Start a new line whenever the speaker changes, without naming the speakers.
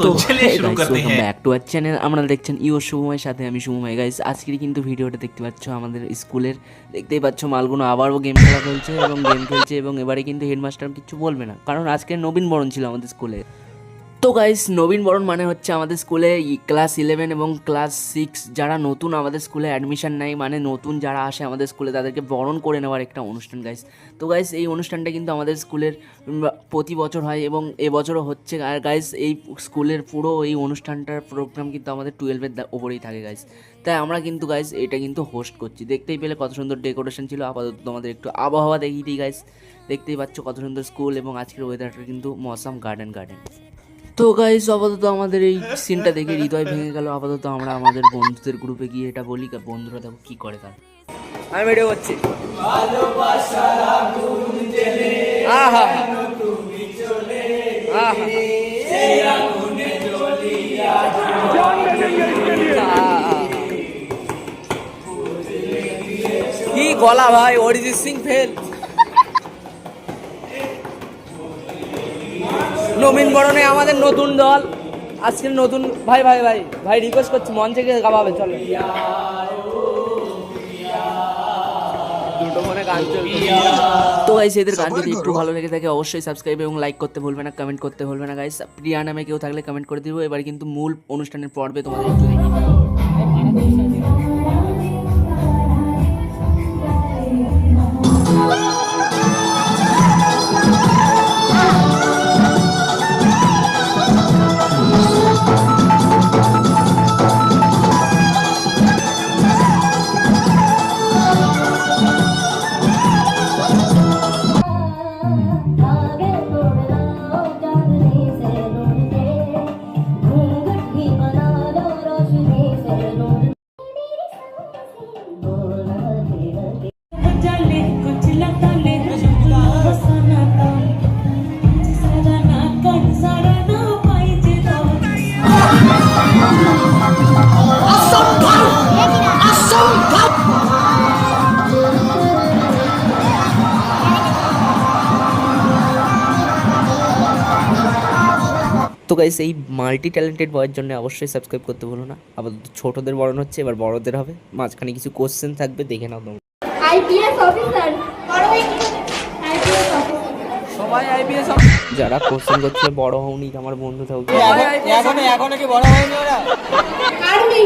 तो चलिए शुरू करते हैं।
Back to our channel. আপনারা দেখছেন ইও শুভময়ের সাথে আমি শুভময়। গাইস আজকের কিন্তু ভিডিওটা দেখতে পাচ্ছ আমাদের স্কুলের, দেখতেই পাচ্ছ মালগুনো আবারও গেম খেলছে এবং এবারে কিন্তু হেডমাস্টার কিছু বলবে না, কারণ আজকে নবীন বরণ ছিল আমাদের স্কুলে। তো গাইস নবীন বরণ মানে হচ্ছে আমাদের স্কুলে ক্লাস 11 এবং ক্লাস 6 যারা নতুন আমাদের স্কুলে অ্যাডমিশন নেয়, মানে নতুন যারা আসে আমাদের স্কুলে তাদেরকে বরণ করে নেওয়ার একটা অনুষ্ঠান গাইস। তো গাইস এই অনুষ্ঠানটা কিন্তু আমাদের স্কুলের প্রতি বছর হয় এবং এবছরও হচ্ছে। আর গাইস এই স্কুলের পুরো এই অনুষ্ঠানটার প্রোগ্রাম কিন্তু আমাদের 12-এর ওপরেই থাকে গাইস। তাই আমরা কিন্তু গাইস এটা কিন্তু হোস্ট করছি। দেখতেই পেলে কত সুন্দর ডেকোরেশন ছিল। আপাতত তোমাদের একটু আবহাওয়া দেখিয়ে দিই গাইস। দেখতেই পাচ্ছ কত সুন্দর স্কুল এবং আজকের ওয়েদারটা কিন্তু মৌসাম গার্ডেন। তো গাইস আপাতত আমাদের এই সিনটা দেখে হৃদয় ভেঙে গেল। আপাতত আমরা আমাদের বন্ধুদের গ্রুপে গিয়ে এটা বলি, বন্ধুরা দেখো কি করে। তার আমি ভিডিও করছি। কি গলা ভাই, অরিজিৎ সিং ফেল। নবীন বরণে আমাদের নতুন দল আজকের নতুন ভাই ভাই ভাই ভাই রিকোয়েস্ট করছি মঞ্চে গিয়ে গাওয়াবে। চলো দুটো মনে গান চলবে। তো গাইস এদের গান যদি একটু ভালো লেগে থাকে অবশ্যই সাবস্ক্রাইব এবং লাইক করতে ভুলবে না, কমেন্ট করতে ভুলবে না গাইস। প্রিয়া নামে কেউ থাকলে কমেন্ট করে দিব। এবার কিন্তু মূল অনুষ্ঠানের পর্বে তোমাদের একটু দেখি। তো গাইস এই মাল্টি ট্যালেন্টেড বয়ের জন্য অবশ্যই সাবস্ক্রাইব করতে ভুলো না। আপাতত ছোটদের বরণ হচ্ছে, এবার বড়দের হবে। মাঝখানে কিছু কোশ্চেন থাকবে, দেখে নাও তোমরা।
আইপিএস অফিসার আইপিএস অফিসার
সবাই আইপিএস। যারা কোশ্চেন করছে বড় হওনি আমার বন্ধু থাকবে।
এখন কি বড় হয়নি ওরা?
আর্মি